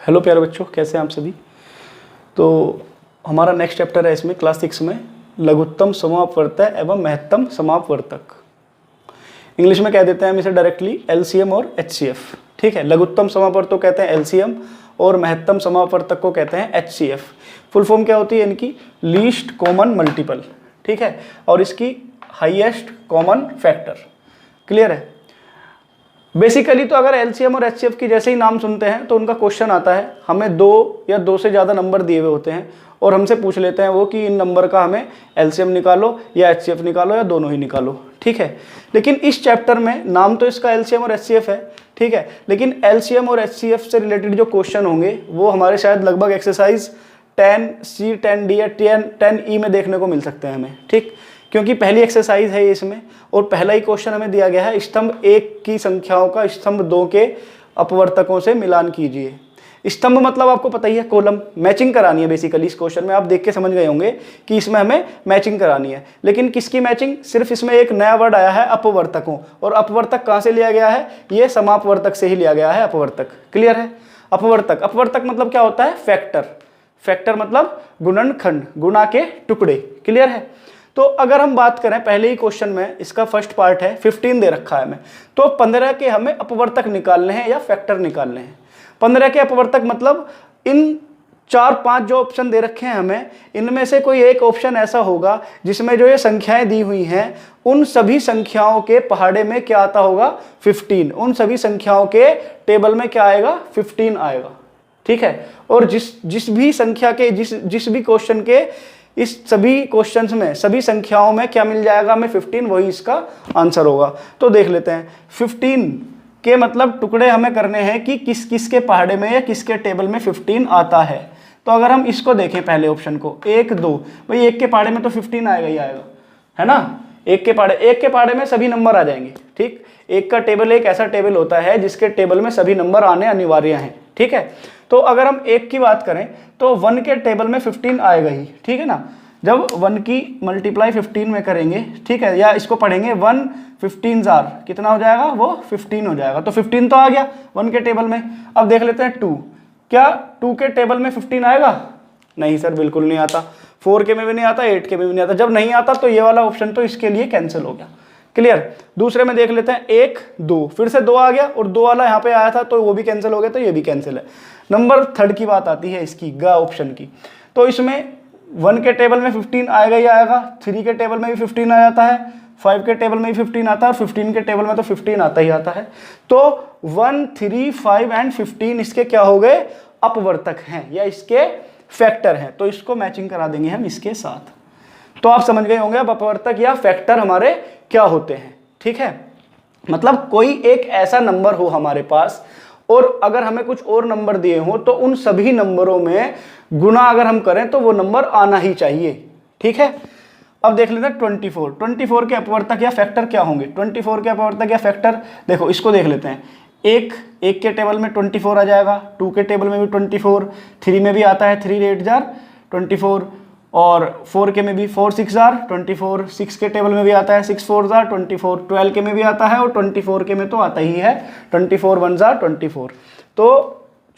Hello प्यारे बच्चों, कैसे हैं आप सभी। तो हमारा नेक्स्ट चैप्टर है इसमें क्लास 6 में लघुत्तम समापवर्तक एवं महत्तम समापवर्तक। इंग्लिश में कह देते हैं हम इसे डायरेक्टली एलसीएम और एचसीएफ। ठीक है, लघुत्तम समापवर्तक को कहते हैं एलसीएम और महत्तम समापवर्तक को कहते हैं एचसीएफ। फुल फॉर्म क्या होती है इनकी? Least common multiple. ठीक है, और इसकी हाईएस्ट कॉमन फैक्टर। क्लियर है। बेसिकली तो अगर एलसीएम और एचसीएफ की जैसे ही नाम सुनते हैं तो उनका क्वेश्चन आता है, हमें दो या दो से ज़्यादा नंबर दिए हुए होते हैं और हमसे पूछ लेते हैं वो कि इन नंबर का हमें एलसीएम निकालो या एचसीएफ निकालो या दोनों ही निकालो। ठीक है, लेकिन इस चैप्टर में नाम तो इसका एलसीएम और एचसीएफ है। ठीक है, लेकिन एलसीएम और एचसीएफ से रिलेटेड जो क्वेश्चन होंगे वो हमारे शायद लगभग एक्सरसाइज 10C 10D या 10E में देखने को मिल सकते हैं हमें। ठीक, क्योंकि पहली एक्सरसाइज है ये इसमें और पहला ही क्वेश्चन हमें दिया गया है, स्तंभ 1 की संख्याओं का स्तंभ 2 के अपवर्तकों से मिलान कीजिए। स्तंभ मतलब आपको पता ही है, कॉलम। मैचिंग करानी है बेसिकली इस क्वेश्चन में। आप देख के समझ गए होंगे कि इसमें हमें मैचिंग करानी है, लेकिन किसकी मैचिंग? सिर्फ इसमें एक नया वर्ड आया है, अपवर्तकों। और अपवर्तक कहाँ से लिया गया है? ये समापवर्तक से ही लिया गया है, अपवर्तक। क्लियर है। अपवर्तक, अपवर्तक मतलब क्या होता है? फैक्टर। फैक्टर मतलब गुणनखंड, गुणा के टुकड़े। क्लियर है। तो अगर हम बात करें पहले ही क्वेश्चन में, इसका फर्स्ट पार्ट है 15 दे रखा है हमें, तो 15 के हमें अपवर्तक निकालने हैं या फैक्टर निकालने हैं। 15 के अपवर्तक मतलब इन 4-5 जो ऑप्शन दे रखे हैं हमें, इनमें से कोई एक ऑप्शन ऐसा होगा जिसमें जो ये संख्याएं दी हुई हैं उन सभी संख्याओं के पहाड़े में क्या आता होगा? 15। उन सभी संख्याओं के टेबल में क्या आएगा? 15 आएगा। ठीक है, और जिस भी संख्या के जिस भी क्वेश्चन के इस सभी क्वेश्चंस में सभी संख्याओं में क्या मिल जाएगा हमें? 15, वही इसका आंसर होगा। तो देख लेते हैं 15 के मतलब टुकड़े हमें करने हैं कि किस किस के पहाड़े में या किसके टेबल में 15 आता है। तो अगर हम इसको देखें पहले ऑप्शन को, 1 2, भाई 1 के पहाड़े में तो 15 आएगा ही आएगा, है ना। एक के पहाड़े में सभी नंबर आ जाएंगे। ठीक, एक का टेबल एक ऐसा टेबल होता है जिसके टेबल में सभी नंबर आने अनिवार्य हैं। ठीक है, तो अगर हम 1 की बात करें तो 1 के टेबल में 15 आएगा ही। ठीक है ना, जब 1 की मल्टीप्लाई 15 में करेंगे, ठीक है, या इसको पढ़ेंगे 1 15 जार, कितना हो जाएगा? वो 15 हो जाएगा। तो 15 तो आ गया 1 के टेबल में। अब देख लेते हैं 2, क्या 2 के टेबल में 15 आएगा? नहीं सर, बिल्कुल नहीं आता। 4 के में भी नहीं आता, 8 के में भी नहीं आता। जब नहीं आता तो ये वाला ऑप्शन तो इसके लिए कैंसिल हो गया। क्लियर। दूसरे में देख लेते हैं 1 2, फिर से 2 आ गया और 2 वाला यहाँ पे आया था तो वो भी कैंसिल हो गया, तो ये भी कैंसिल है। नंबर 3 की बात आती है इसकी, ग ऑप्शन की। तो इसमें 1 के टेबल में 15 आएगा ही आएगा, 3 के टेबल में भी 15 आ जाता है, 5 के टेबल में भी 15 आता है और 15 के टेबल में तो 15 आता ही आता है। तो 1 3 5 एंड 15 इसके क्या हो गए? अपवर्तक हैं या इसके फैक्टर हैं। तो इसको मैचिंग करा देंगे हम इसके साथ। तो आप समझ गए होंगे अब अपवर्तक या फैक्टर हमारे क्या होते हैं। ठीक है, मतलब कोई एक ऐसा नंबर हो हमारे पास और अगर हमें कुछ और नंबर दिए हो तो उन सभी नंबरों में गुना अगर हम करें तो वो नंबर आना ही चाहिए। ठीक है, अब देख लेते हैं 24 के अपवर्तक या फैक्टर क्या होंगे? 24 के अपवर्तक या फैक्टर देखो, इसको देख लेते हैं। एक के टेबल में 24 आ जाएगा, 2 के टेबल में भी 24, 3 में भी आता है 3 8 जार 24, और 4 के में भी 4 6 जार 24, 6 के टेबल में भी आता है 6 4 जार 24, 12 के में भी आता है और 24 के में तो आता ही है 24 1 जार 24। तो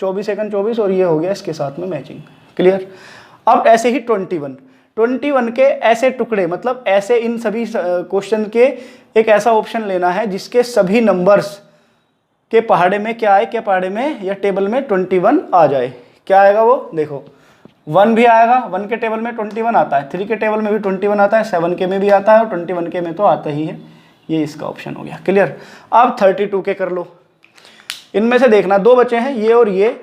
24 सेकंड 24 और ये हो गया इसके साथ में मैचिंग। क्लियर। अब ऐसे ही 21 के ऐसे टुकड़े, मतलब ऐसे इन सभी क्वेश्चन के एक ऐसा ऑप्शन लेना है जिसके सभी नंबर्स के पहाड़े में क्या आए, क्या पहाड़े में या टेबल में 21 आ जाए। क्या आएगा वो? देखो 1 भी आएगा, 1 के टेबल में 21 आता है, 3 के टेबल में भी 21 आता है, 7 के में भी आता है और 21 के में तो आता ही है। ये इसका ऑप्शन हो गया। क्लियर। अब 32 के कर लो। इनमें से देखना 2 बचे हैं, ये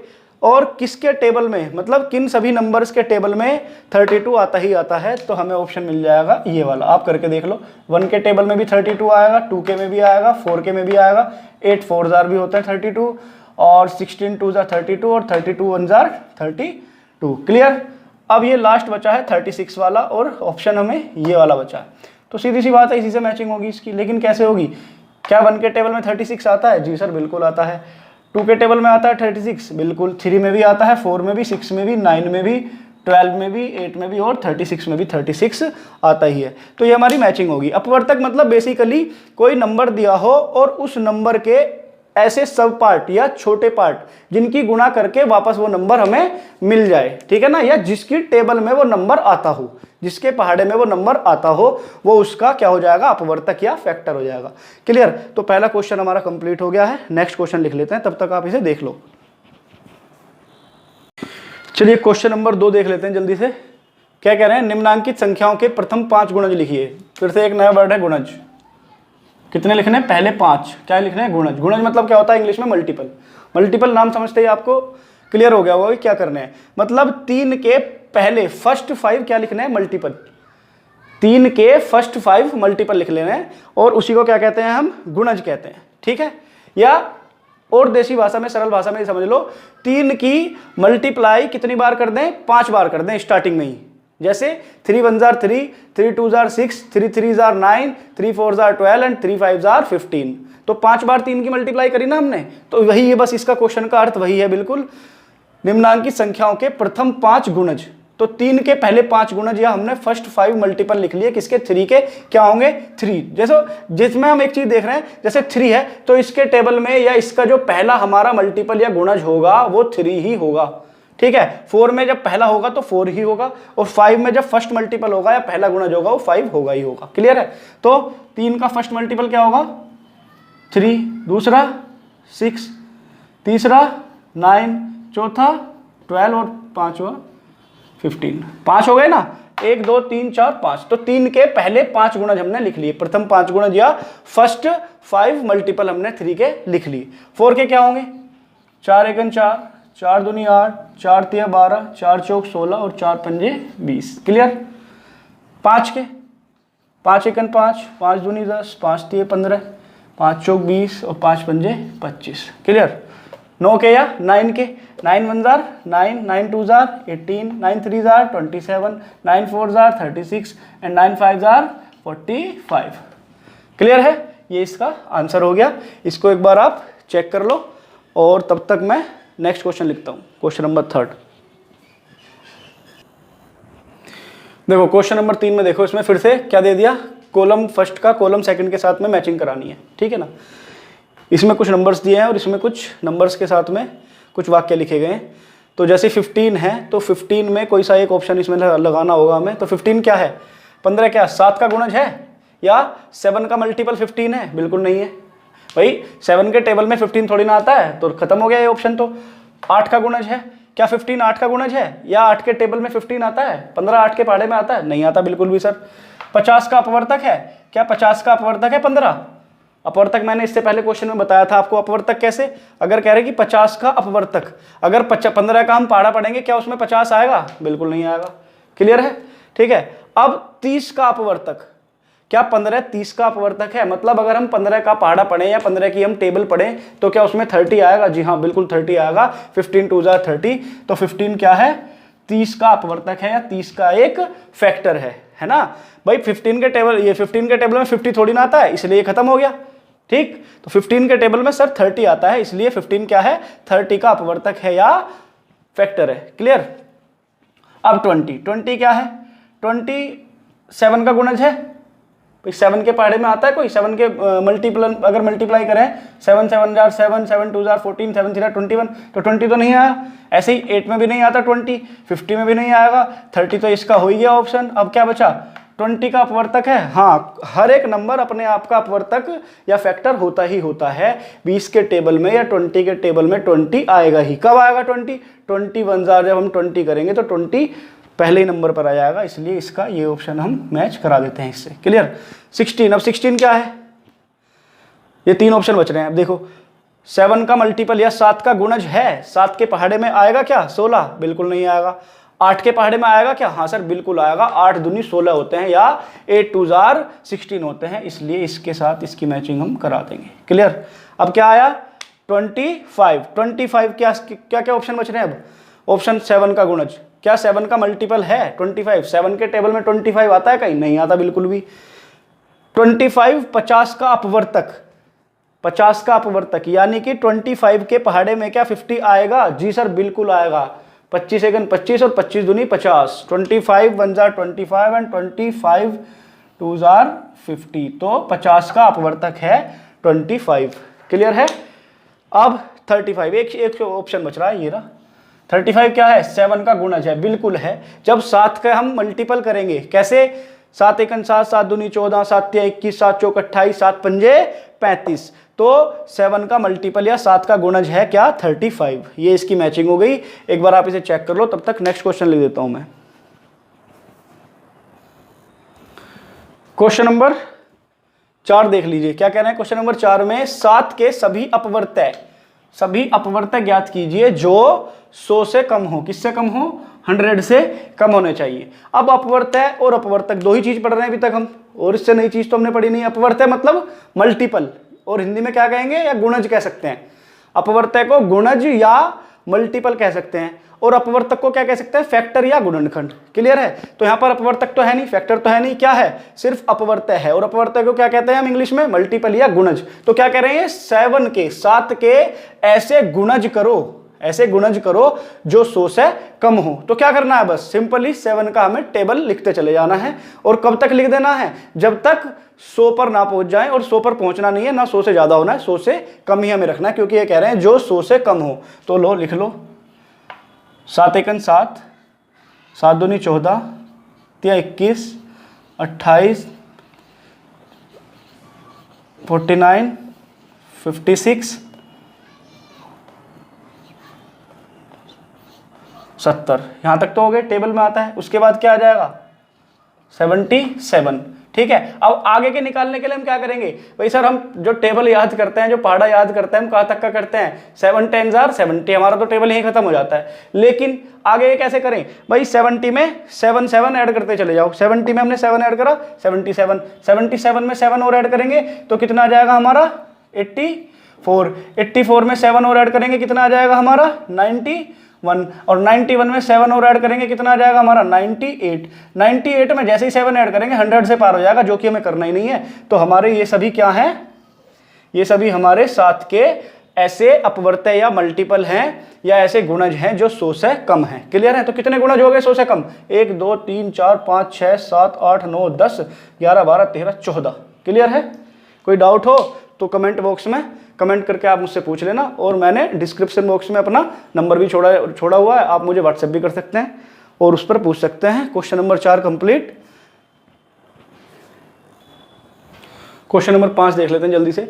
और किसके टेबल में, मतलब किन सभी नंबर्स के टेबल में 32 आता ही आता है। तो हमें ऑप्शन मिल जाएगा ये वाला। आप करके देख लो, 1 के टेबल में भी 32 आएगा, 2 के में भी आएगा, 4 के में भी आएगा, 8 4 जार भी होता है 32, और 16 2 जार 32 और 32 1 जार 32। क्लियर। अब ये लास्ट बचा है 36 वाला और ऑप्शन हमें ये वाला बचा है। तो सीधी सी बात है, इसी से मैचिंग होगी इसकी। लेकिन कैसे होगी? क्या 1 के टेबल में 36 आता है? जी सर, बिल्कुल आता है। 2 के टेबल में आता है 36, बिल्कुल। 3 में भी आता है, 4 में भी, 6 में भी, 9 में भी, 12 में भी, 8 में भी और 36 में भी 36 आता ही है। तो ये हमारी मैचिंग होगी। अपवर्तक मतलब बेसिकली कोई नंबर दिया हो और उस नंबर के ऐसे सब पार्ट या छोटे पार्ट जिनकी गुणा करके वापस वो नंबर हमें मिल जाए, ठीक है ना, या जिसकी टेबल में वो नंबर आता हो, जिसके पहाड़े में वो नंबर आता हो, वो उसका क्या हो जाएगा, अपवर्तक या फैक्टर हो जाएगा। क्लियर। तो पहला क्वेश्चन हमारा कंप्लीट हो गया है। नेक्स्ट क्वेश्चन लिख लेते हैं, तब तक आप इसे देख लो। चलिए क्वेश्चन नंबर 2 देख लेते हैं जल्दी से। क्या कह रहे हैं, निम्नांकित संख्याओं के प्रथम 5 गुणज लिखिए। फिर से एक नया वर्ड है गुणज। कितने लिखने हैं, पहले 5। क्या लिखने हैं, गुणज। गुणज मतलब क्या होता है इंग्लिश में, मल्टीपल। मल्टीपल नाम समझते ही आपको क्लियर हो गया होगा क्या करने हैं। मतलब 3 के पहले फर्स्ट 5 क्या लिखने हैं, मल्टीपल। 3 के फर्स्ट 5 मल्टीपल लिख लेना है और उसी को क्या कहते हैं, हम गुणज कहते हैं, ठीक है। या और देसी भाषा में, सरल भाषा में समझ लो, 3 की मल्टीप्लाई कितनी बार कर दें, 5 बार कर दें स्टार्टिंग में ही। जैसे 3 1 jar 3, 3 2 jar 6, 3 3 jar 9, 3 4 jar 12 and 3 5 jar 15। तो 5 बार 3 की मल्टीप्लाई करी ना हमने, तो वही है, बस इसका क्वेश्चन का अर्थ वही है बिल्कुल। निम्नांकित संख्याओं के प्रथम 5 गुणज। तो 3 के पहले 5 गुणज, या हमने फर्स्ट 5 मल्टीपल लिख लिए किसके, 3 के। क्या होंगे, 3। जैसे जिसमें हम एक चीज देख रहे हैं, जैसे 3 है तो इसके टेबल में या इसका जो पहला हमारा मल्टीपल या गुणज होगा वो 3 ही होगा, ठीक है। 4 में जब पहला होगा तो 4 ही होगा, और 5 में जब फर्स्ट मल्टीपल होगा या पहला गुणज होगा वो 5 होगा ही होगा। क्लियर है। तो 3 का फर्स्ट मल्टीपल क्या होगा, 3, दूसरा 6, तीसरा 9, चौथा 12 और पांचवा 15। 5 हो गए ना, 1 2 3 4 5। तो 3 के पहले 5 गुणज हमने लिख लिए, प्रथम 5 गुणज या फर्स्ट 5 मल्टीपल हमने 3 के लिख लिए। 4 के क्या होंगे, 4 1 4, 4 दूनी 8, 4 3 12, 4 चौक 16 और 4 पंजे 20। क्लियर। 5 के 5 1 5, 5 दूनी 10, 5 3 15, 5 चौक 20 और 5 पंजे 25। क्लियर। 9 के या 9 के, 9 1 jar 9, 9 2 jar 18, 9 3 jar 27, 9 4 jar 36 and 9 5 jar 45। Clear है। ये इसका आंसर हो गया। इसको एक बार आप चेक कर लो और तब तक मैं नेक्स्ट क्वेश्चन लिखता हूं, क्वेश्चन नंबर 3। देखो क्वेश्चन नंबर 3 में देखो, इसमें फिर से क्या दे दिया, कॉलम फर्स्ट का कॉलम सेकंड के साथ में मैचिंग करानी है, ठीक है ना। इसमें कुछ नंबर्स दिए हैं और इसमें कुछ नंबर्स के साथ में कुछ वाक्य लिखे गए हैं। तो जैसे 15 है तो 15 में कोई सा एक ऑप्शन इसमें लगाना होगा हमें। तो 15 क्या है, 15 क्या 7 का गुणज है या 7 का मल्टीपल 15 है, बिल्कुल नहीं है भाई। 7 के टेबल में 15 थोड़ी ना आता है, तो खत्म हो गया ये ऑप्शन। तो 8 का गुणज है, क्या 15 8 का गुणज है, या 8 के टेबल में 15 आता है, 15 8 के पहाड़े में आता है, नहीं आता बिल्कुल भी सर। 50 का अपवर्तक है, क्या 50 का अपवर्तक है 15। अपवर्तक मैंने इससे पहले क्वेश्चन में बताया था आपको, अपवर्तक कैसे, अगर कह रहे कि 50 का अपवर्तक, अगर 15 का हम पहाड़ा पढ़ेंगे क्या उसमें 50 आएगा, बिल्कुल नहीं आएगा। क्लियर है, ठीक है। अब 30 का अपवर्तक, क्या 15 30 का अपवर्तक है, मतलब अगर हम 15 का पहाड़ा पढ़ें या 15 की हम टेबल पढ़ें तो क्या उसमें 30 आएगा, जी हाँ बिल्कुल 30 आएगा। 15 2 जार 30, तो 15 क्या है, 30 का अपवर्तक है या 30 का एक फैक्टर है ना भाई। 15 के टेबल, ये 15 के टेबल में 50 थोड़ी ना आता है, इसलिए ये खत्म हो गया, ठीक। तो 15 के टेबल में सर 30 आता है, इसलिए 15 क्या है, 30 का अपवर्तक है या फैक्टर है। क्लियर। अब 20 क्या है, 20 7 का गुणज है भाई। 7 के पहाड़े में आता है कोई, 7 के मल्टीपल अगर मल्टीप्लाई करें 7 7 जार 7, 7 2 जार 14, 7 3 21, तो 20 तो नहीं आया। ऐसे ही 8 में भी नहीं आता 20, 50 में भी नहीं आएगा, 30 तो इसका हो ही गया ऑप्शन। अब क्या बचा, 20 का अपवर्तक है। हाँ, हर एक नंबर अपने आप का अपवर्तक या फैक्टर होता ही होता है। 20 के टेबल में या 20 के टेबल में 20 आएगा ही। कब आएगा 20, 21 जार जब हम 20 करेंगे तो 20 पहले ही नंबर पर आ जाएगा, इसलिए इसका ये ऑप्शन हम मैच करा देते हैं इससे। क्लियर। 16, अब 16 क्या है, ये 3 ऑप्शन बच रहे हैं। अब देखो 7 का मल्टीपल या 7 का गुणज है, 7 के पहाड़े में आएगा क्या 16, बिल्कुल नहीं आएगा। 8 के पहाड़े में आएगा क्या, हाँ सर बिल्कुल आएगा। 8 दूनी 16 होते हैं या 8 2 जार 16 होते हैं, इसलिए इसके साथ इसकी मैचिंग हम करा देंगे। क्लियर। अब क्या आया 25 क्या क्या ऑप्शन बच रहे हैं। अब ऑप्शन 7 का गुणज, क्या 7 का मल्टीपल है 25, 7 के टेबल में 25 आता है कहीं, नहीं आता बिल्कुल भी। 25 50 का अपवर्तक, 50 का अपवर्तक यानी कि 25 के पहाड़े में क्या 50 आएगा, जी सर बिल्कुल आएगा। 25 1 25 और 25 दूनी 50, 25 1 जार 25 एंड 25 2 जार 50, तो 50 का अपवर्तक है 25। क्लियर है। अब 35, एक ऑप्शन बच रहा है, ये रहा 35 क्या है, 7 का गुणज है, बिल्कुल है। जब 7 का हम मल्टीपल करेंगे, कैसे, 7 एकन 7, 7 दूनी 14, 7 तिया 21, 7 चौक 28, 7 पंजे 35, तो 7 का मल्टीपल या 7 का गुणज है क्या, 35। ये इसकी मैचिंग हो गई। एक बार आप इसे चेक कर लो, तब तक नेक्स्ट क्वेश्चन लिख देता हूं मैं। क्वेश्चन नंबर 4 देख लीजिए, क्या कह रहे हैं क्वेश्चन नंबर 4 में, 7 के सभी अपवर्तय ज्ञात कीजिए जो 100 से कम हो। किससे कम हो, 100 से कम होने चाहिए। अब अपवर्तय और अपवर्तक दो ही चीज पढ़ रहे हैं अभी तक हम, और इससे नई चीज तो हमने पढ़ी नहीं। अपवर्तय मतलब मल्टीपल, और हिंदी में क्या कहेंगे, या गुणज कह सकते हैं। अपवर्तय को गुणज या मल्टीपल कह सकते हैं, और अपवर्तक को क्या कह सकते हैं, फैक्टर या गुणनखंड। क्लियर है। तो यहां पर अपवर्तक तो है नहीं, फैक्टर तो है नहीं, क्या है, सिर्फ अपवर्तय है। और अपवर्तय को क्या कहते हैं हम इंग्लिश में, मल्टीपल या गुणज। तो क्या कह रहे हैं, 7 के ऐसे गुणज करो जो 100 से कम हो। तो क्या करना है, बस सिंपली 7 का हमें टेबल लिखते चले जाना है। और कब तक लिख देना है, जब तक 100 पर ना पहुंच जाए, और 100 पर पहुंचना नहीं है, ना 100 से ज्यादा होना है, 100 से कम ही हमें रखना है, क्योंकि ये कह रहे हैं जो 100 से कम हो। तो लो लिख लो, 7 एकन 7, 7 दूनी 14, तिया 21, 28, 49, 56, 70। यहां तक तो हो गए, टेबल में आता है। उसके बाद क्या आ जाएगा, 77। ठीक है। अब आगे के निकालने के लिए हम क्या करेंगे भाई, सर हम जो टेबल याद करते हैं, जो पहाड़ा याद करते हैं, हम कहां तक का करते हैं, 7 10 70, हमारा तो टेबल यहीं खत्म हो जाता है। लेकिन आगे ये कैसे करें भाई, 70 में 7 ऐड करते चले जाओ। 70 में हमने 7 ऐड करा, 77 में 7 और ऐड करेंगे तो कितना आ जाएगा हमारा, 84 में 7 और ऐड करेंगे कितना आ जाएगा हमारा, 91, और 91 में 7 और ऐड करेंगे कितना आ जाएगा हमारा, 98 में जैसे ही 7 ऐड करेंगे 100 से पार हो जाएगा, जो कि हमें करना ही नहीं है। तो हमारे ये सभी क्या हैं, ये सभी हमारे 7 के ऐसे अपवर्तय या मल्टीपल हैं, या ऐसे गुणज हैं जो 100 से कम हैं। क्लियर है। तो कितने गुणज हो गए 100 से कम, 1 2 3 4 5 6 7 8 9 10 11 12 13 14। क्लियर है। कोई डाउट हो तो कमेंट बॉक्स में कमेंट करके आप मुझसे पूछ लेना, और मैंने डिस्क्रिप्शन बॉक्स में अपना नंबर भी छोड़ा हुआ है, आप मुझे व्हाट्सएप भी कर सकते हैं और उस पर पूछ सकते हैं। Question number 4 complete. Question number 5 देख लेते हैं जल्दी से।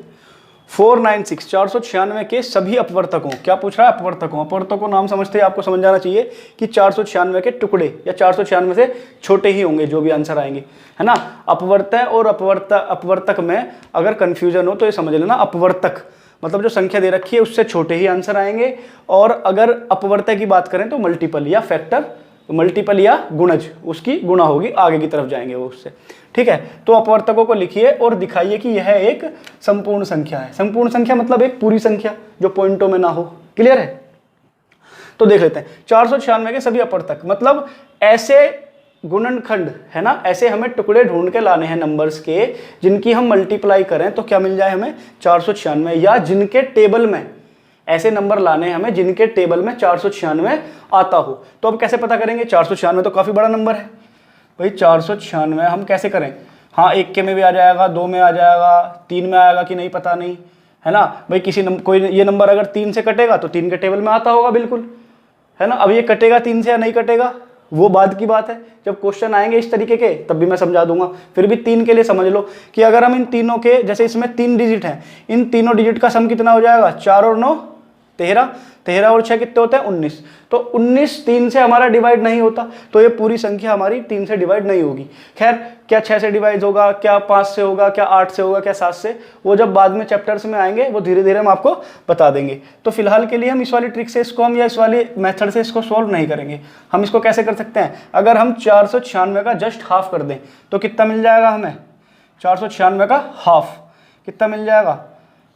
496 496 के सभी अपवर्तकों, क्या पूछ रहा है, अपवर्तकों नाम समझते ही आपको समझ जाना चाहिए कि 496 के टुकड़े या 496 से छोटे ही होंगे जो भी आंसर आएंगे, है ना। अपवर्तय और अपवर्तक में अगर कंफ्यूजन हो तो ये समझ लेना, अपवर्तक मतलब जो संख्या दे रखी है उससे छोटे ही आंसर आएंगे, और अगर अपवर्तय की बात करें तो मल्टीपल या फैक्टर, मल्टीपल या गुणज, उसकी गुणा होगी, आगे की तरफ जाएंगे वो उससे। ठीक है। तो अपवर्तकों को लिखिए और दिखाइए कि यह एक संपूर्ण संख्या है। संपूर्ण संख्या मतलब एक पूरी संख्या जो पॉइंटों में ना हो। क्लियर है। तो देख लेते हैं 496 के सभी अपवर्तक मतलब ऐसे गुणनखंड, है ना, ऐसे हमें टुकड़े ढूंढ के लाने हैं नंबर्स के, जिनकी हम मल्टीप्लाई करें तो क्या मिल जाए हमें, 496, या जिनके टेबल में ऐसे नंबर लाने हैं हमें जिनके टेबल में 496 आता हो। तो अब कैसे पता करेंगे, 496 तो काफी बड़ा नंबर है भाई, 496 हम कैसे करें, हाँ 1 के में भी आ जाएगा, 2 में आ जाएगा, 3 में आएगा कि नहीं पता नहीं, है ना भाई। कोई ये नंबर अगर 3 से कटेगा तो 3 के टेबल में आता होगा बिल्कुल, है ना। अब ये कटेगा 3 से या नहीं कटेगा वो बाद की बात है, जब क्वेश्चन आएंगे इस तरीके के तब भी मैं समझा दूंगा। फिर भी 3 के लिए समझ लो कि अगर हम इन तीनों के, जैसे इसमें 3 डिजिट हैं, इन तीनों डिजिट का सम कितना हो जाएगा, 4 और 9 13, 13 और 6 कितने होते हैं 19। तो 19 3 से हमारा डिवाइड नहीं होता, तो ये पूरी संख्या हमारी 3 से डिवाइड नहीं होगी। खैर क्या 6 से डिवाइड होगा, क्या 5 से होगा, क्या 8 से होगा, क्या 7 से, वो जब बाद में चैप्टर्स में आएंगे वो धीरे धीरे हम आपको बता देंगे। तो फिलहाल के लिए हम इस वाली ट्रिक से इसको हम, या इस वाली मेथड से इसको सॉल्व नहीं करेंगे। हम इसको कैसे कर सकते हैं, अगर हम 496 का जस्ट हाफ कर दें तो कितना मिल जाएगा हमें, 496 का हाफ कितना मिल जाएगा,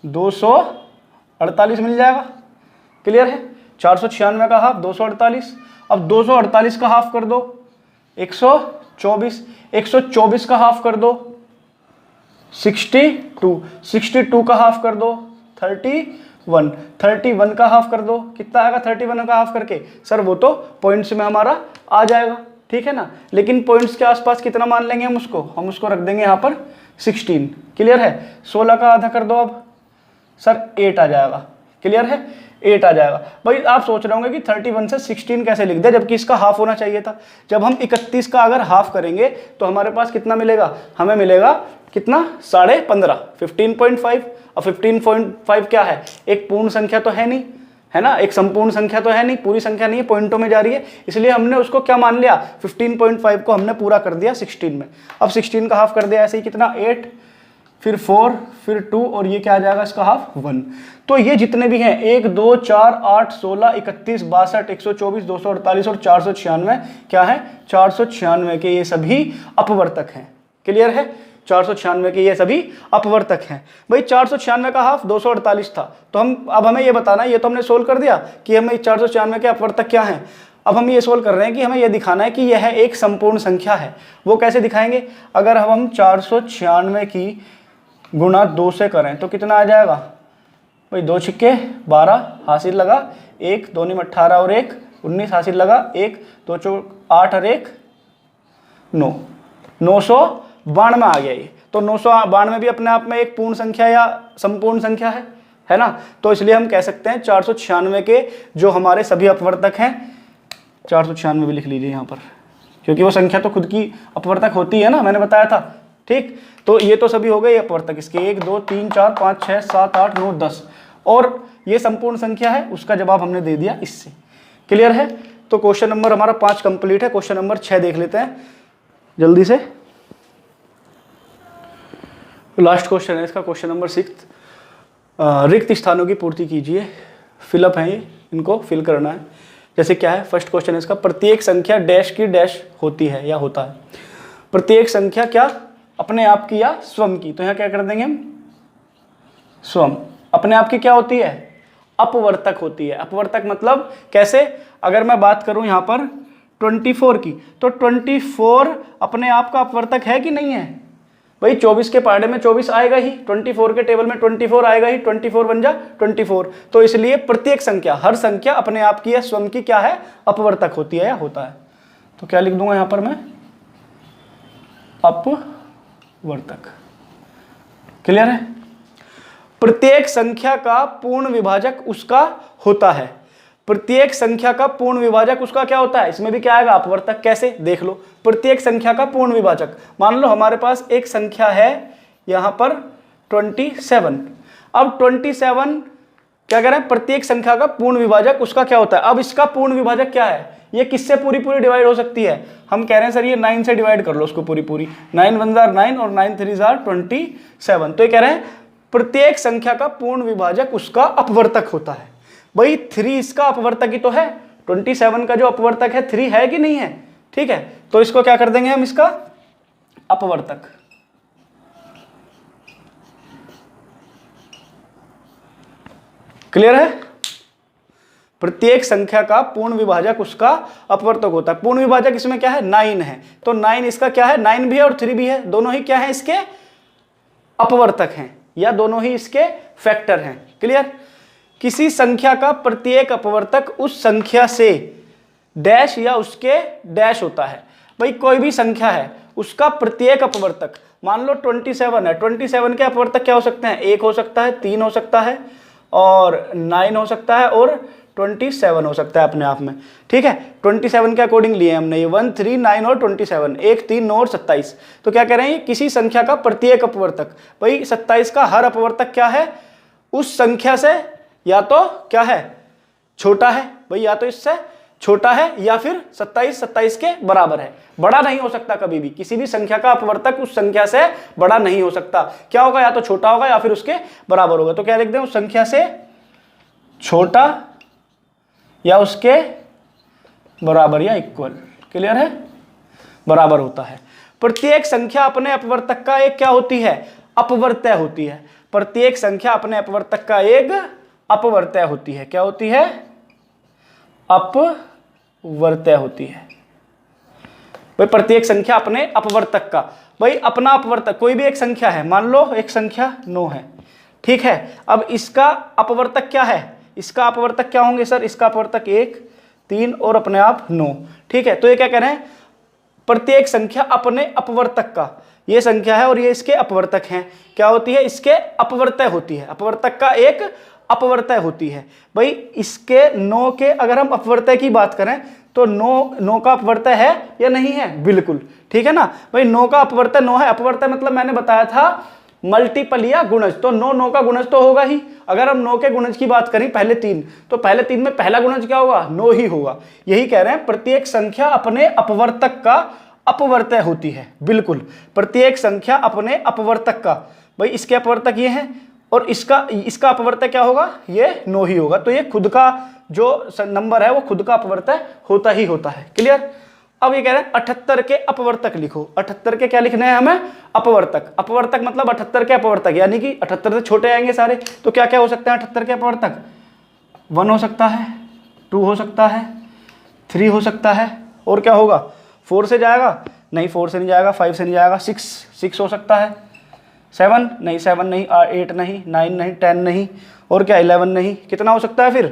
248 मिल जाएगा। क्लियर है। 496 का हाफ 248। अब 248 का हाफ कर दो 124, 124 का हाफ कर दो 62, 62 का हाफ कर दो 31, 31 का हाफ कर दो, कितना आएगा 31 का हाफ करके, सर वो तो पॉइंट्स में हमारा आ जाएगा, ठीक है ना। लेकिन पॉइंट्स के आसपास कितना मान लेंगे हम उसको रख देंगे यहाँ पर 16। क्लियर है। 16 का आधा कर दो, अब सर 8 आ जाएगा। क्लियर है, 8 आ जाएगा। भाई आप सोच रहे होंगे कि 31 से 16 कैसे लिख दिया जबकि इसका हाफ होना चाहिए था। जब हम 31 का अगर हाफ करेंगे तो हमारे पास कितना मिलेगा, हमें मिलेगा कितना 15.5, 15.5। और 15.5 क्या है, एक पूर्ण संख्या तो है नहीं, है ना, एक संपूर्ण संख्या तो है नहीं, पूरी संख्या नहीं है, पॉइंटों में जा रही है, इसलिए हमने उसको क्या मान लिया, 15.5 को हमने पूरा कर दिया 16 में। अब 16 का हाफ कर दिया ऐसे ही, कितना 8, फिर 4, फिर 2, और ये क्या आ जाएगा इसका हाफ 1। तो ये जितने भी हैं 1, 2, 4, 8, 16, 31, 62, 124, 248 और 496 क्या है, 496 के ये सभी अपवर्तक हैं। क्लियर है, 496 के ये सभी अपवर्तक हैं। भाई 496 का हाफ 248 था, तो अब हमें ये बताना है, ये तो हमने सोल्व कर दिया कि हमें 496 के अपवर्तक क्या हैं। अब हम ये सोल्व कर रहे हैं कि हमें ये दिखाना है कि यह एक संपूर्ण संख्या है। वो कैसे दिखाएंगे, अगर हम 496 की गुणा 2 से करें तो कितना आ जाएगा, भाई 2 छिक्के 12 हासिल लगा, 1 2 में 18 और 1 19 हासिल लगा, 1 2 चौक 8 और 1 9, 992 आ गया ये। तो 992 भी अपने आप में एक पूर्ण संख्या या संपूर्ण संख्या है ना। तो इसलिए हम कह सकते हैं 496 के जो हमारे सभी अपवर्तक हैं, 496 भी लिख लीजिए यहाँ पर, क्योंकि वो संख्या तो खुद की अपवर्तक होती है ना, मैंने बताया था। ठीक, तो ये तो सभी हो गए अपवर्तक इसके, 1 2 3 4 5 6 7 8 9 10, और ये संपूर्ण संख्या है, उसका जवाब हमने दे दिया इससे। क्लियर है, तो क्वेश्चन नंबर हमारा 5 कंप्लीट है। क्वेश्चन नंबर 6 देख लेते हैं जल्दी से। लास्ट क्वेश्चन है इसका, क्वेश्चन नंबर 6। रिक्त स्थानों की पूर्ति कीजिए। फिलअप है ये, इनको फिल करना है। जैसे क्या है, फर्स्ट क्वेश्चन है इसका, प्रत्येक संख्या डैश की डैश होती है या होता है। प्रत्येक संख्या क्या, अपने आप की या स्वयं की। तो यहाँ क्या कर देंगे हम, स्वयं। अपने आप की क्या होती है, अपवर्तक होती है। अपवर्तक मतलब कैसे, अगर मैं बात करूं यहाँ पर 24 की, तो 24 अपने आप का अपवर्तक है कि नहीं है। भाई 24 के पहाड़े में 24 आएगा ही, 24 के टेबल में 24 आएगा ही, 24 बन जा 24। तो इसलिए प्रत्येक संख्या, हर संख्या अपने आप की या स्वयं की क्या है, अपवर्तक होती है या होता है। तो क्या लिख दूंगा यहाँ पर मैं, अपवर्तक। क्लियर है, प्रत्येक संख्या का पूर्ण विभाजक उसका होता है। प्रत्येक संख्या का पूर्ण विभाजक उसका क्या होता है, इसमें भी क्या आएगा, अपवर्तक। कैसे, देख लो, प्रत्येक संख्या का पूर्ण विभाजक, मान लो हमारे पास एक संख्या है यहां पर 27। अब 27 क्या कह रहे हैं, प्रत्येक संख्या का पूर्ण विभाजक उसका क्या होता है। अब इसका पूर्ण विभाजक क्या है, ये किससे पूरी पूरी डिवाइड हो सकती है, हम कह रहे हैं सर ये 9 से डिवाइड कर लो उसको पूरी पूरी। 9 1 जार 9 और 9 3 जार 27। तो ये कह रहे हैं प्रत्येक संख्या का पूर्ण विभाजक उसका अपवर्तक होता है। भाई 3 इसका अपवर्तक ही तो है, 27 का जो अपवर्तक है 3 है कि नहीं है। ठीक है, तो इसको क्या कर देंगे हम, इसका अपवर्तक। क्लियर है, प्रत्येक संख्या का पूर्ण विभाजक उसका अपवर्तक होता है। पूर्ण विभाजक इसमें क्या है, 9 है, तो 9 इसका क्या है, 9 भी है और 3 भी है, दोनों ही क्या है, इसके अपवर्तक हैं या दोनों ही इसके फैक्टर हैं। क्लियर, किसी संख्या का प्रत्येक अपवर्तक उस संख्या से डैश या उसके डैश होता है। भाई कोई भी संख्या है उसका प्रत्येक अपवर्तक, मान लो 27 है, 27 के अपवर्तक क्या हो सकते हैं, 1 हो सकता है, 3 हो सकता है और 9 हो सकता है और 27 हो सकता है अपने आप में। ठीक है, 27 के अकॉर्डिंग लिए हमने ये 1 3 9 और 27, 1 3 9 और 27। तो क्या कह रहे हैं, किसी संख्या का प्रत्येक अपवर्तक। भाई 27 का हर अपवर्तक क्या है, उस संख्या से या तो क्या है, छोटा है। भाई या तो इससे छोटा है या फिर 27 के बराबर है। बड़ा नहीं हो सकता कभी भी, किसी भी संख्या का अपवर्तक उस संख्या से बड़ा नहीं हो सकता। क्या होगा, या तो छोटा होगा या फिर उसके बराबर होगा। तो क्या लिख दें, उस संख्या से छोटा या उसके बराबर या इक्वल। क्लियर है, बराबर होता है। प्रत्येक संख्या अपने अपवर्तक का एक क्या होती है, अपवर्त्य होती है। प्रत्येक संख्या अपने अपवर्तक का एक अपवर्त्य होती है। क्या होती है, अपवर्त्य होती है। भाई प्रत्येक संख्या अपने अपवर्तक का, भाई अपना अपवर्तक कोई भी एक संख्या है, मान लो एक संख्या 9 है। ठीक है, अब इसका अपवर्तक क्या है, इसका अपवर्तक क्या होंगे सर, इसका अपवर्तक 1 3 और अपने आप 9। ठीक है, तो ये क्या कह रहे हैं, प्रत्येक संख्या अपने अपवर्तक का, ये संख्या है और ये इसके अपवर्तक हैं, क्या होती है, इसके अपवर्त्य होती है। अपवर्तक का एक अपवर्तय होती है। भाई इसके 9 के अगर हम अपवर्तय की बात करें तो 9 का अपवर्तय है या नहीं है, बिल्कुल, ठीक है ना भाई। 9 का अपवर्तय 9 है, अपवर्तय मतलब मैंने बताया था मल्टीपल या गुणज, तो 9 का गुणज तो होगा ही। अगर हम 9 के गुणज की बात करें पहले 3, तो पहले 3 में पहला गुणज क्या होगा, 9 ही होगा। यही कह रहे हैं प्रत्येक संख्या अपने अपवर्तक का अपवर्तय होती है, बिल्कुल, प्रत्येक संख्या अपने अपवर्तक का। भाई इसके अपवर्तक ये हैं और इसका अपवर्तक क्या होगा, ये 9 ही होगा। तो ये खुद का जो नंबर है वो खुद का अपवर्तय होता ही होता है। क्लियर। अब ये कह रहे हैं 78 के अपवर्तक लिखो। 78 के क्या लिखने हैं हमें, अपवर्तक। अपवर्तक मतलब 78 के अपवर्तक, यानी कि 78 से छोटे आएंगे सारे, तो क्या क्या हो सकते हैं 78 के अपवर्तक, 1 हो सकता है, 2 हो सकता है, 3 हो सकता है, और क्या होगा, 4 से जाएगा नहीं, 4 से नहीं जाएगा, 5 से नहीं जाएगा, 6 हो सकता है, 7 नहीं, 7 नहीं, 8 नहीं, 9 नहीं, 10 नहीं, और क्या 11 नहीं। कितना हो सकता है फिर,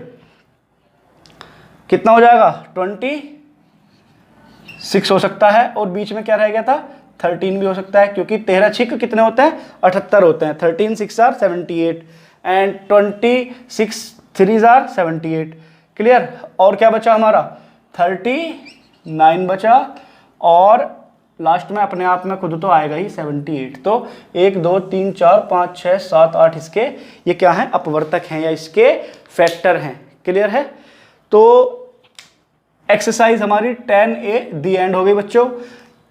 कितना हो जाएगा, 26 हो सकता है, और बीच में क्या रह गया था, 13 भी हो सकता है, क्योंकि 13 छिक कितने होते हैं, 78 होते हैं। 13 6 आर 78 एंड 26 3 आर 78। क्लियर। और क्या बचा हमारा, 39 बचा, और लास्ट में अपने आप में खुद तो आएगा ही 78। तो 1 2 3 4 5 6 7 8 इसके ये क्या है, अपवर्तक हैं या इसके फैक्टर हैं। क्लियर है। तो एक्सरसाइज हमारी 10A दी एंड हो गई बच्चों।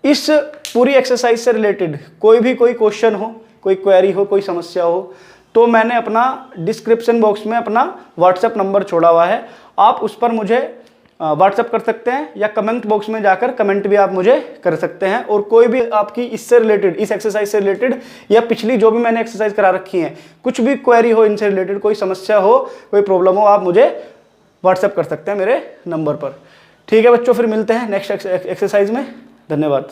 इस पूरी एक्सरसाइज से रिलेटेड कोई क्वेश्चन हो, कोई क्वेरी हो, कोई समस्या हो, तो मैंने अपना डिस्क्रिप्शन बॉक्स में अपना व्हाट्सएप नंबर छोड़ा हुआ है, आप उस पर मुझे व्हाट्सएप कर सकते हैं, या कमेंट बॉक्स में जाकर कमेंट भी आप मुझे कर सकते हैं। और कोई भी आपकी इससे रिलेटेड, इस एक्सरसाइज से रिलेटेड या पिछली जो भी मैंने एक्सरसाइज करा रखी है, कुछ भी क्वेरी हो इनसे रिलेटेड, कोई समस्या हो, कोई प्रॉब्लम हो, आप मुझे व्हाट्सएप कर सकते हैं मेरे नंबर पर। ठीक है बच्चों, फिर मिलते हैं नेक्स्ट एक्सरसाइज में। धन्यवाद।